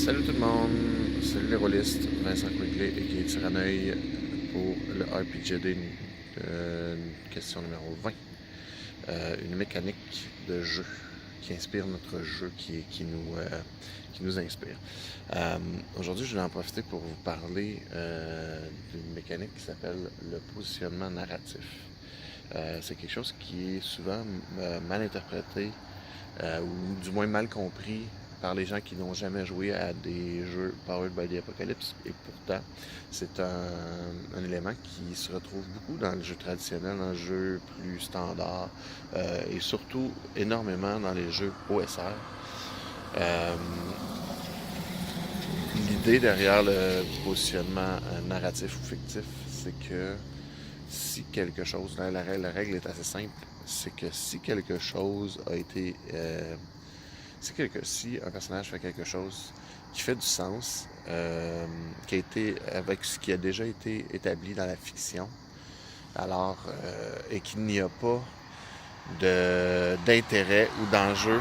Salut tout le monde, salut les rôlistes, Vincent Quigley et qui tire un œil pour le RPGD, question numéro 20. Une mécanique de jeu qui inspire notre jeu, qui nous inspire. Aujourd'hui, je vais en profiter pour vous parler d'une mécanique qui s'appelle le positionnement narratif. C'est quelque chose qui est souvent mal interprété ou du moins mal compris par les gens qui n'ont jamais joué à des jeux Powered by the Apocalypse. Et pourtant, c'est un élément qui se retrouve beaucoup dans le jeu traditionnel, dans le jeu plus standard et surtout énormément dans les jeux OSR. L'idée derrière le positionnement narratif ou fictif, c'est que si quelque chose, la règle est assez simple, c'est que si quelque chose a été si un personnage fait quelque chose qui fait du sens, qui a été avec ce qui a déjà été établi dans la fiction, alors et qu'il n'y a pas d'intérêt ou d'enjeu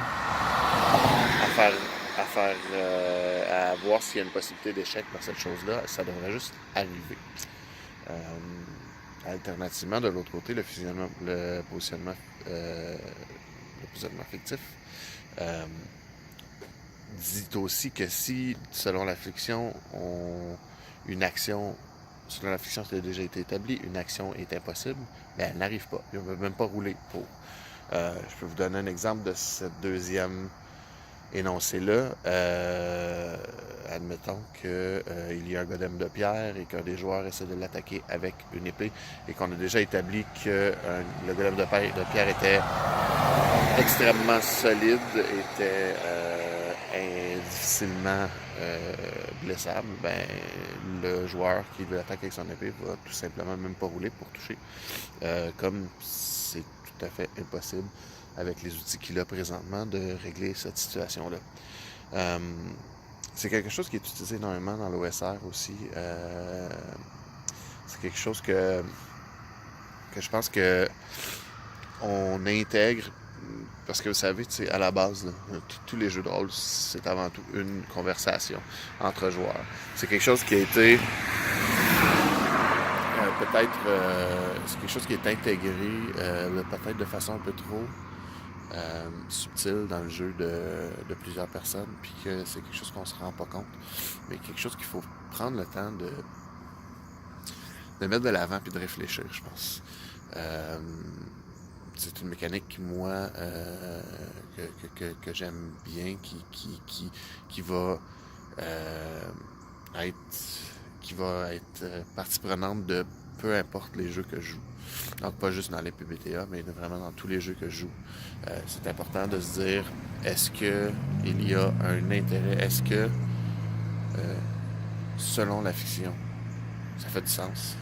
à voir s'il y a une possibilité d'échec dans cette chose-là, ça devrait juste arriver. Alternativement, de l'autre côté, le positionnement fictif dit aussi que si, selon la fiction, une action, selon la fiction, ça a déjà été établi, une action est impossible, mais elle n'arrive pas. On ne peut même pas rouler pour. Je peux vous donner un exemple de cette deuxième énoncé-là. Admettons qu'il y a un golem de pierre et qu'un des joueurs essaie de l'attaquer avec une épée et qu'on a déjà établi que le golem de pierre était extrêmement solide, était difficilement blessable, ben, le joueur qui veut l'attaquer avec son épée va tout simplement même pas rouler pour toucher, comme c'est tout à fait impossible avec les outils qu'il a présentement de régler cette situation-là. C'est quelque chose qui est utilisé énormément dans l'OSR aussi. C'est quelque chose que je pense que on intègre parce que vous savez, à la base, tous les jeux de rôle, c'est avant tout une conversation entre joueurs. C'est quelque chose qui a été c'est quelque chose qui est intégré peut-être de façon un peu trop subtile dans le jeu de plusieurs personnes, puis que c'est quelque chose qu'on se rend pas compte, mais quelque chose qu'il faut prendre le temps de mettre de l'avant puis de réfléchir, je pense. C'est une mécanique, moi, que j'aime bien, qui va être partie prenante de peu importe les jeux que je joue. Donc, pas juste dans les PBTA, mais vraiment dans tous les jeux que je joue. C'est important de se dire, est-ce qu'il y a un intérêt? Est-ce que, selon la fiction, ça fait du sens?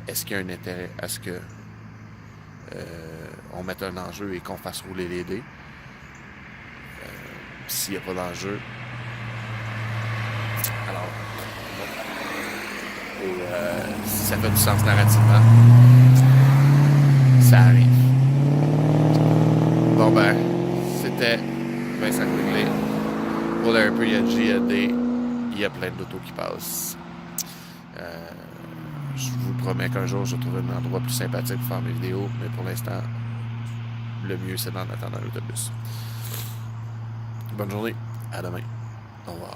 Est-ce qu'il y a un intérêt à ce que on mette un enjeu et qu'on fasse rouler les dés? S'il n'y a pas d'enjeu, alors, si ça fait du sens narrativement, ça arrive. Bon ben, c'était Vincent Quigley. Pour le RPG, il y a plein d'autos qui passent. Je vous promets qu'un jour, je trouverai un endroit plus sympathique pour faire mes vidéos, mais pour l'instant, le mieux, c'est d'en attendre dans l'autobus. Bonne journée, à demain. Au revoir.